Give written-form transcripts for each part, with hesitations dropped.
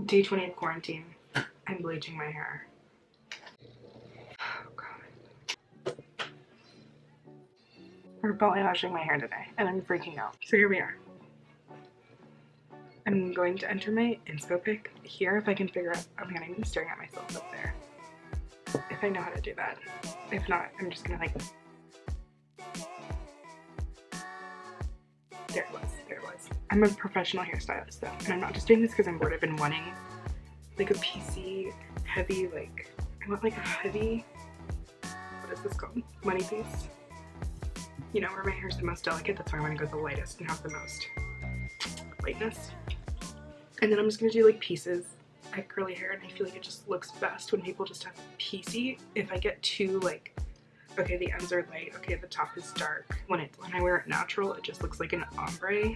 Day 20 of quarantine. I'm bleaching my hair. Oh god. We're balayaging my hair today and I'm freaking out. So here we are. I'm going to enter my inspo pic here if I can figure out. Oh my god, I'm staring at myself up there. If I know how to do that. If not, I'm just gonna like. There it was. There it was. I'm a professional hairstylist though, and I'm not just doing this because I'm bored. I've been wanting like a PC heavy, like I want like a heavy, what is this called? Money piece. You know, where my hair's the most delicate, that's why I want to go the lightest and have the most lightness. And then I'm just gonna do like pieces. I have curly hair and I feel like it just looks best when people just have piecey. If I get too like, okay, the ends are light, okay, the top is dark. When I wear it natural, it just looks like an ombre.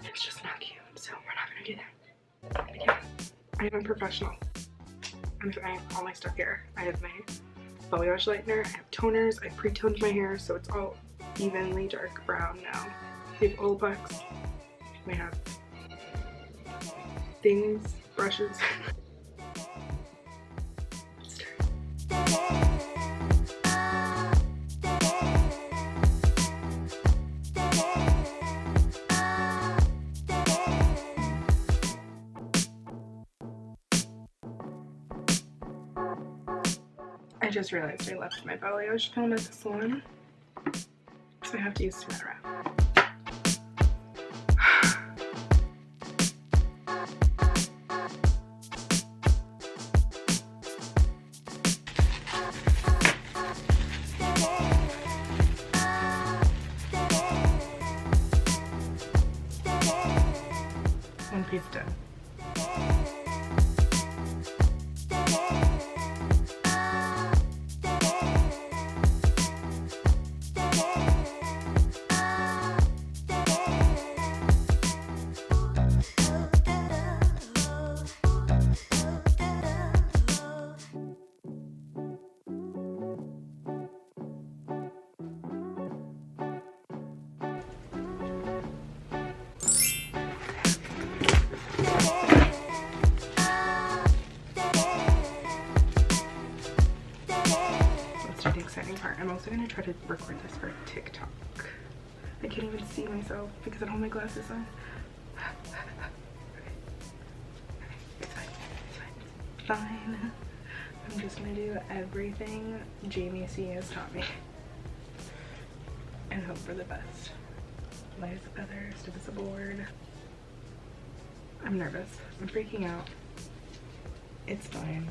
It's just not cute, so we're not gonna do that. But yeah, I am a professional. I have all my stuff here. I have my balayage lightener, I have toners, I pre-toned my hair so it's all evenly dark brown now. We have oil bucks, we have things, brushes. I just realized I left my balayage film at the salon, so I have to use saran wrap. One piece done. The exciting part. I'm also going to try to record this for TikTok. I can't even see myself because I don't have my glasses on. It's fine. It's fine. Fine. I'm just going to do everything Jamie C has taught me and hope for the best. Light as a feather, stiff as a board. I'm nervous. I'm freaking out. It's fine.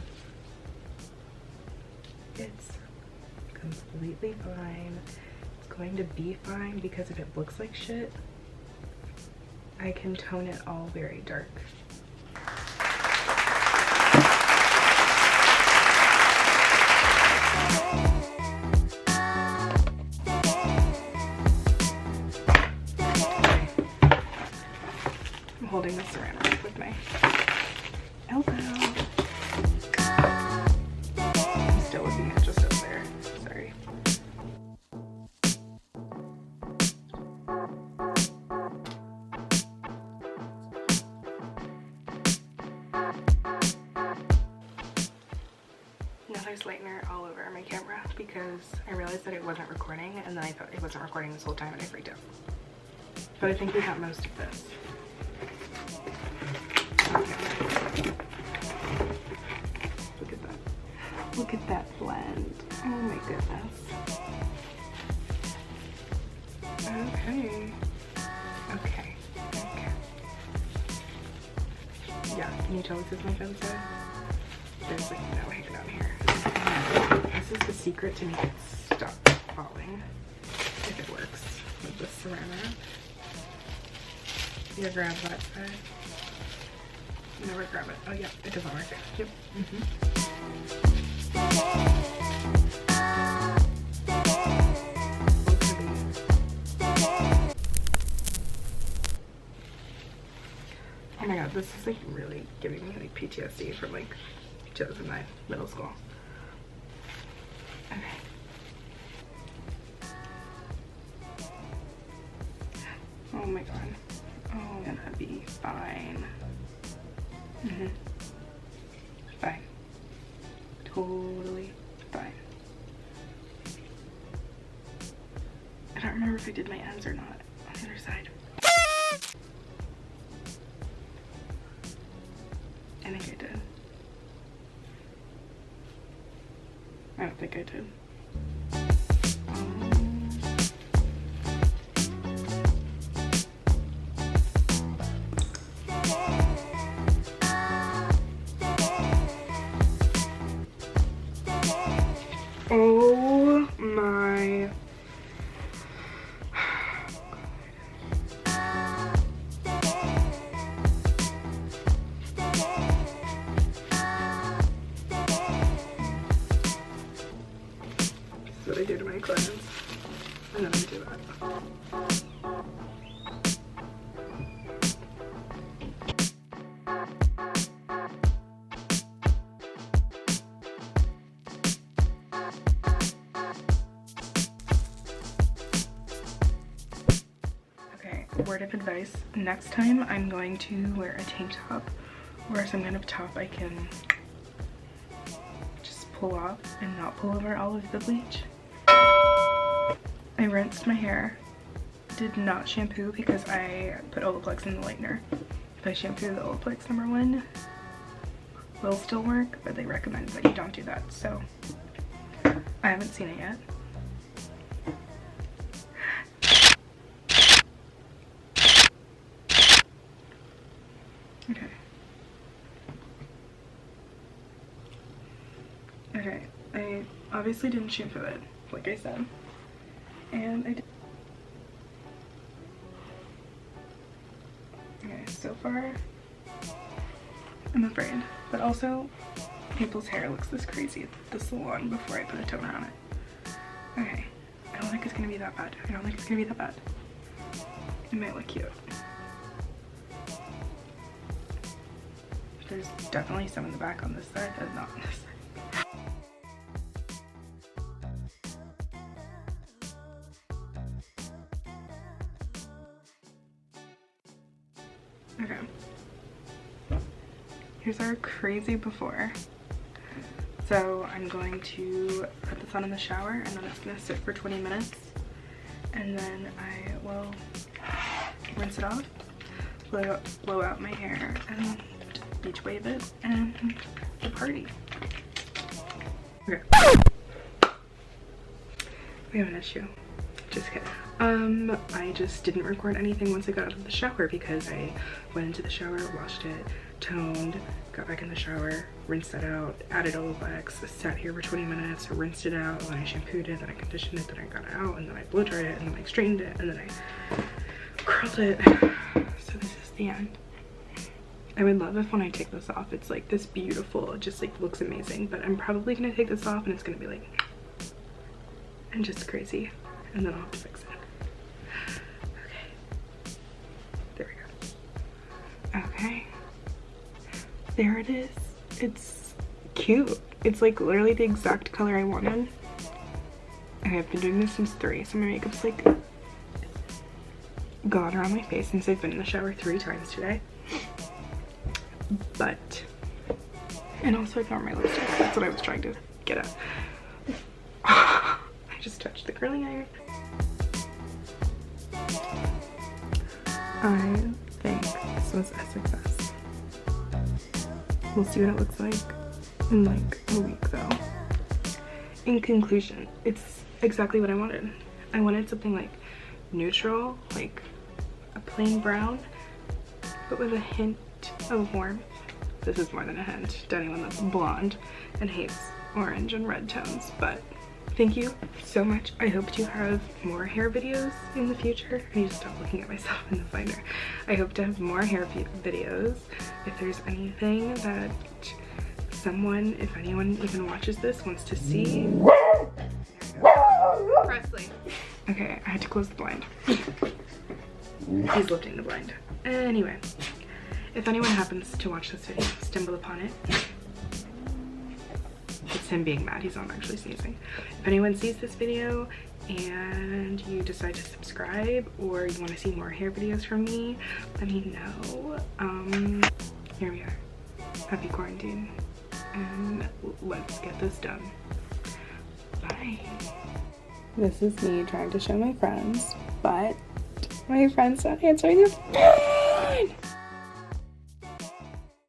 It's completely fine. It's going to be fine because if it looks like shit, I can tone it all very dark. I'm holding the saran wrap with my elbow. I'm still looking at just up there. Sorry. Now there's lightener all over my camera because I realized that it wasn't recording and then I thought it wasn't recording this whole time and I freaked out. But I think we got most of this. Okay. Look at that. Look at that blend. Oh my goodness. Okay. Okay. Okay. Yeah, can you tell this is my fence side? There's like no hair down here. This is the secret to make it stop falling. If it works with the saran wrap. You grab that side. Never grab it. Oh yeah, it doesn't work. Yep. Oh my god, this is like really giving me like PTSD from like 2009 middle school. Okay. Oh my god. Oh, I'm gonna be fine. Fine. Totally fine. I don't remember if I did my ends or not on the other side. I think I did. I don't think I did. Oh my. This is what I do to my clients. And then I do that. Word of advice, next time I'm going to wear a tank top or some kind of top I can just pull off and not pull over all of the bleach. I rinsed my hair, did not shampoo because I put Olaplex in the lightener. If I shampoo, the Olaplex #1 will still work, but they recommend that you don't do that, so I haven't seen it yet. Okay, I obviously didn't shampoo it, like I said, and I did. Okay, so far, I'm afraid, but also, people's hair looks this crazy at the salon before I put a toner on it. Okay, I don't think it's gonna be that bad. I don't think it's gonna be that bad. It might look cute. There's definitely some in the back on this side, but not on this side. Okay, here's our crazy before. So I'm going to put this on in the shower and then it's gonna sit for 20 minutes and then I will rinse it off, blow out my hair and beach wave it and the party. Okay, we have an issue. Just kidding. I just didn't record anything once I got out of the shower because I went into the shower, washed it, toned, got back in the shower, rinsed that out, added Olaplex, sat here for 20 minutes, rinsed it out, then I shampooed it, then I conditioned it, then I got it out, and then I blow dried it, and then I straightened it, and then I curled it. So this is the end. I would love if when I take this off, it's like this beautiful, it just like looks amazing, but I'm probably gonna take this off and it's gonna be like, and just crazy, and then I'll have to fix it. There we go. Okay. There it is. It's cute. It's like literally the exact color I wanted. Okay, I've been doing this since 3, so my makeup's like gone around my face since I've been in the shower 3 times today. But, and also ignore my lipstick. That's what I was trying to get at. I just touched the curling iron. I think this was a success. We'll see what it looks like in like a week though. In conclusion, it's exactly what I wanted. I wanted something like neutral, like a plain brown, but with a hint of warmth. This is more than a hint to anyone that's blonde and hates orange and red tones, but thank you so much. I hope to have more hair videos in the future. I need to stop looking at myself in the finder. I hope to have more hair videos. If there's anything that someone, if anyone even watches this, wants to see. Presley. Okay, I had to close the blind. He's lifting the blind. Anyway, if anyone happens to watch this video, stumble upon it, it's him being mad, he's not actually sneezing. If anyone sees this video and you decide to subscribe or you want to see more hair videos from me, let me know. Here we are. happy quarantine, and let's get this done. Bye. This is me trying to show my friends, but my friend's not answering their phone.